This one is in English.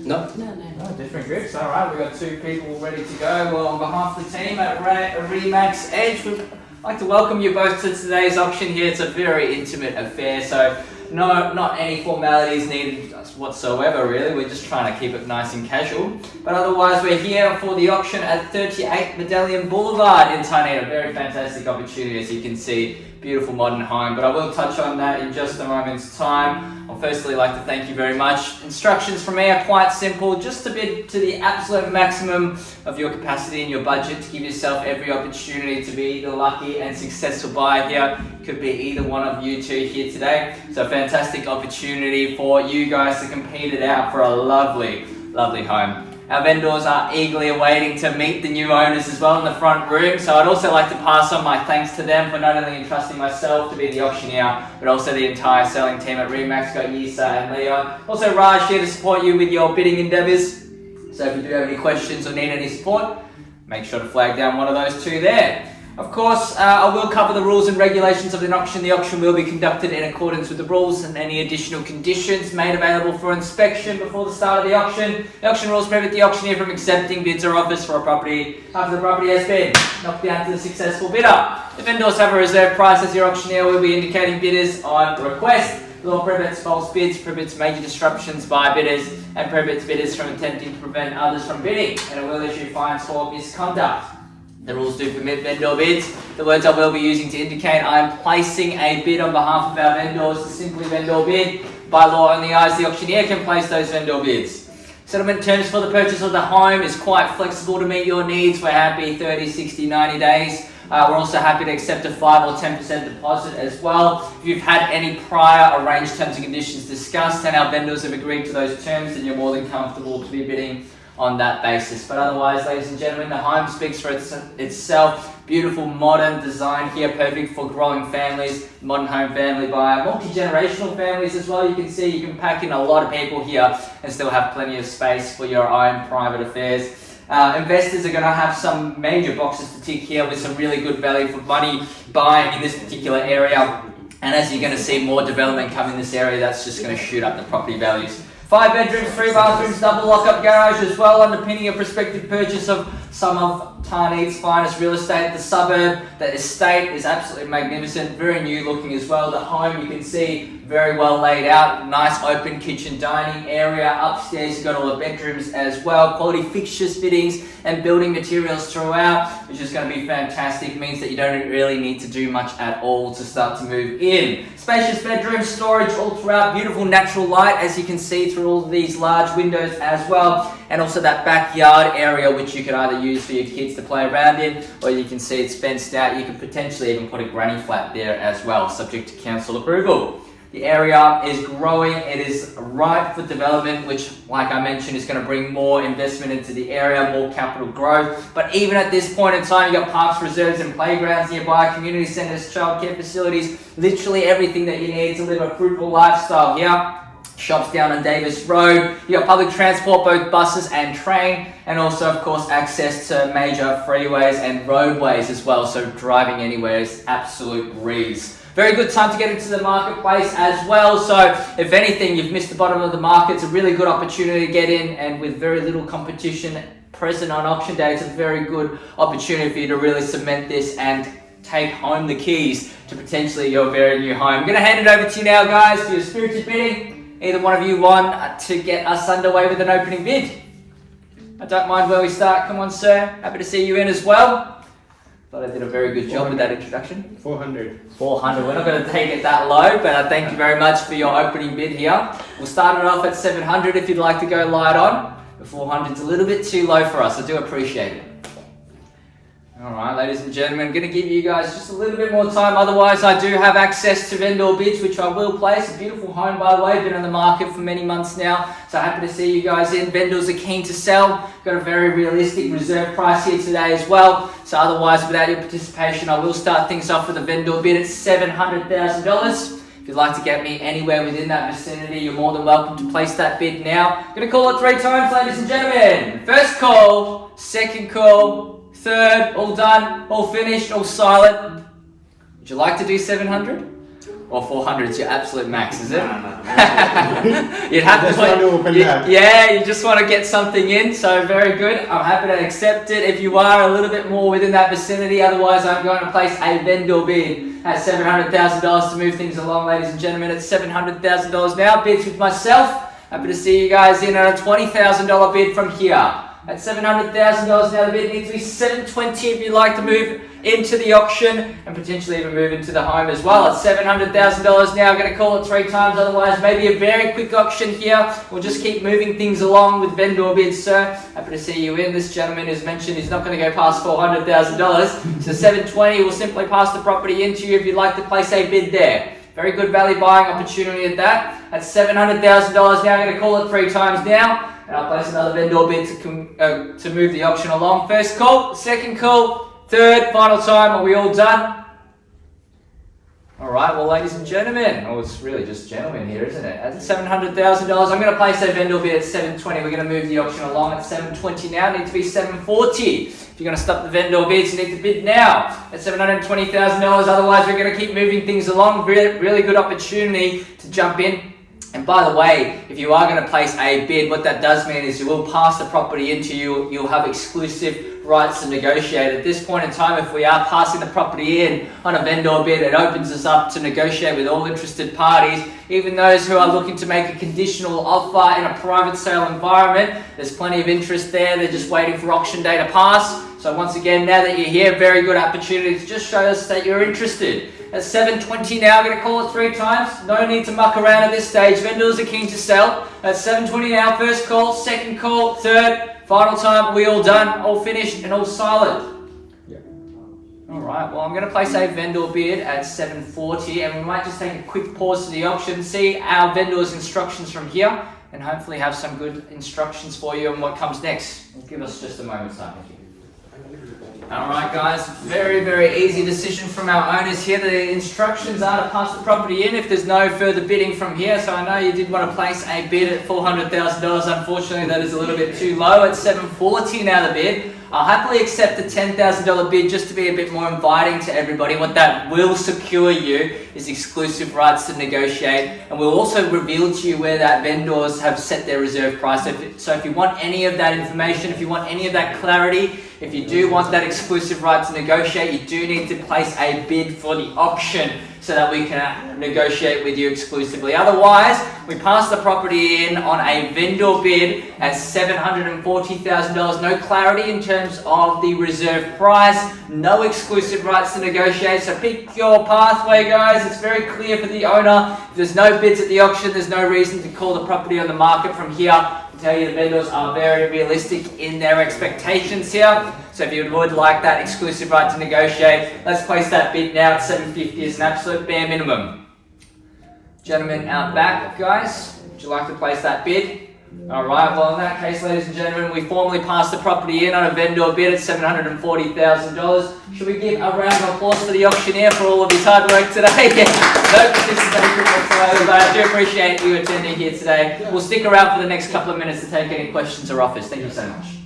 No. No, different grips. All right, we've got 2 people ready to go. Well, on behalf of the team at REMAX Edge, we'd like to welcome you both to today's auction here. It's a very intimate affair, so not any formalities needed whatsoever, really. We're just trying to keep it nice and casual. But otherwise, we're here for the auction at 38 Medallion Boulevard in Tarneit. A very fantastic opportunity, as you can see. Beautiful modern home, but I will touch on that in just a moment's time. I'd firstly like to thank you very much. Instructions from me are quite simple, just to bid to the absolute maximum of your capacity and your budget to give yourself every opportunity to be the lucky and successful buyer here. Could be either one of you 2 here today. So a fantastic opportunity for you guys to compete it out for a lovely, lovely home. Our vendors are eagerly awaiting to meet the new owners as well in the front room, so I'd also like to pass on my thanks to them for not only entrusting myself to be the auctioneer, but also the entire selling team at REMAX. Got Yisa and Leon. Also Raj here to support you with your bidding endeavours. So if you do have any questions or need any support, make sure to flag down one of those 2 there. Of course, I will cover the rules and regulations of the auction. The auction will be conducted in accordance with the rules, and any additional conditions made available for inspection before the start of the auction. The auction rules prohibit the auctioneer from accepting bids or offers for a property after the property has been knocked down to the successful bidder. The vendors have a reserve price, as your auctioneer will be indicating bidders on request. The law prohibits false bids, prohibits major disruptions by bidders, and prohibits bidders from attempting to prevent others from bidding, and it will issue fines for misconduct. The rules do permit vendor bids. The words I will be using to indicate I am placing a bid on behalf of our vendors is simply vendor bid. By law, only I as the auctioneer can place those vendor bids. Settlement terms for the purchase of the home is quite flexible to meet your needs. We're happy 30, 60, 90 days. We're also happy to accept a 5 or 10% deposit as well. If you've had any prior arranged terms and conditions discussed and our vendors have agreed to those terms, then you're more than comfortable to be bidding on that basis. But otherwise, ladies and gentlemen, the home speaks for itself. Beautiful modern design here, perfect for growing families, modern home family buyer, multi-generational families as well. You can see you can pack in a lot of people here and still have plenty of space for your own private affairs. Investors are going to have some major boxes to tick here with some really good value for money buying in this particular area. And as you're going to see more development come in this area, that's just going to shoot up the property values. 5 bedrooms, 3 bathrooms, double lock-up garage as well, underpinning a prospective purchase of some of Tarneit's finest real estate. The suburb, the estate is absolutely magnificent, very new looking as well. The home, you can see, very well laid out, nice open kitchen dining area. Upstairs, you've got all the bedrooms as well. Quality fixtures, fittings, and building materials throughout, which is going to be fantastic. It means that you don't really need to do much at all to start to move in. Spacious bedrooms, storage all throughout, beautiful natural light, as you can see through all of these large windows as well. And also that backyard area, which you could either use for your kids to play around in, or you can see it's fenced out. You could potentially even put a granny flat there as well, subject to council approval. The area is growing, it is ripe for development, which, like I mentioned, is going to bring more investment into the area, more capital growth. But even at this point in time, you've got parks, reserves and playgrounds nearby, community centres, childcare facilities, literally everything that you need to live a fruitful lifestyle here. Shops down on Davis Road. You got public transport, both buses and train, and also, of course, access to major freeways and roadways as well. So driving anywhere is absolute breeze. Very good time to get into the marketplace as well. So if anything, you've missed the bottom of the market, it's a really good opportunity to get in, and with very little competition present on auction day, it's a very good opportunity for you to really cement this and take home the keys to potentially your very new home. I'm going to hand it over to you now, guys, for your spirited bidding. Either one of you want to get us underway with an opening bid? I don't mind where we start. Come on, sir. Happy to see you in as well. Thought I did a very good job with that introduction. 400. 400. We're not going to take it that low, but I thank you very much for your opening bid here. We'll start it off at 700 if you'd like to go light on. The 400's a little bit too low for us. I do appreciate it. Alright, ladies and gentlemen, I'm going to give you guys just a little bit more time. Otherwise, I do have access to vendor bids, which I will place. A beautiful home, by the way. Been on the market for many months now. So happy to see you guys in. Vendors are keen to sell. Got a very realistic reserve price here today as well. So otherwise, without your participation, I will start things off with a vendor bid at $700,000. If you'd like to get me anywhere within that vicinity, you're more than welcome to place that bid now. I'm going to call it 3 times, ladies and gentlemen. First call, second call, third, all done, all finished, all silent. Would you like to do 700? Or 400 is your absolute max, is it? No. You'd have Just to want to open that. yeah, you just want to get something in, so very good. I'm happy to accept it if you are a little bit more within that vicinity. Otherwise, I'm going to place a vendor bid at $700,000 to move things along, ladies and gentlemen. It's $700,000 now. Bids with myself. Happy to see you guys in at a $20,000 bid from here. At $700,000 now, the bid needs to be $720 if you'd like to move into the auction and potentially even move into the home as well. At $700,000 now, I'm going to call it 3 times, otherwise maybe a very quick auction here. We'll just keep moving things along with vendor bids, sir. Happy to see you in. This gentleman has mentioned he's not going to go past $400,000, so $720 will simply pass the property into you if you'd like to place a bid there. Very good value buying opportunity at that. At $700,000 now, I'm going to call it 3 times now. And I'll place another vendor bid to move the auction along. First call, second call, third, final time. Are we all done? All right, well, ladies and gentlemen, it's really just gentlemen here, isn't it? At $700,000, I'm going to place a vendor bid at $720. We're going to move the auction along at $720 now. It needs to be $740. If you're going to stop the vendor bids, you need to bid now at $720,000. Otherwise, we're going to keep moving things along. Really good opportunity to jump in. And by the way, if you are going to place a bid, what that does mean is you will pass the property into you. You'll have exclusive rights to negotiate. At this point in time, if we are passing the property in on a vendor bid, it opens us up to negotiate with all interested parties, even those who are looking to make a conditional offer in a private sale environment. There's plenty of interest there. They're just waiting for auction day to pass. So once again, now that you're here, very good opportunity to just show us that you're interested. At $720 now, I'm going to call it 3 times. No need to muck around at this stage. Vendors are keen to sell. At $720 now, first call, second call, third, final time. We all done, all finished, and all silent. Yeah. All right, well, I'm going to place a vendor bid at $740, and we might just take a quick pause to the auction, see our vendor's instructions from here, and hopefully have some good instructions for you on what comes next. Give us just a moment's time. Thank you. Alright guys, very easy decision from our owners here. The instructions are to pass the property in if there's no further bidding from here. So I know you did want to place a bid at $400,000. Unfortunately, that is a little bit too low. At $740 now the bid. I'll happily accept the $10,000 bid just to be a bit more inviting to everybody. What that will secure you is exclusive rights to negotiate, and we'll also reveal to you where that vendors have set their reserve price. So if you want any of that information, if you want any of that clarity, if you do want that exclusive right to negotiate, you do need to place a bid for the auction so that we can negotiate with you exclusively. Otherwise, we pass the property in on a vendor bid at $740,000. No clarity in terms of the reserve price, no exclusive rights to negotiate. So pick your pathway, guys. It's very clear for the owner. If there's no bids at the auction, there's no reason to call the property on the market from here. I tell you, the vendors are very realistic in their expectations here. So if you would like that exclusive right to negotiate, let's place that bid now at $750 as an absolute bare minimum. Gentlemen out back, guys, would you like to place that bid? Alright, well in that case, ladies and gentlemen, we formally pass the property in on a vendor bid at $740,000. Should we give a round of applause for the auctioneer for all of his hard work today? No participation whatsoever, but I do appreciate you attending here today. We'll stick around for the next couple of minutes to take any questions or offers. Thank you so much.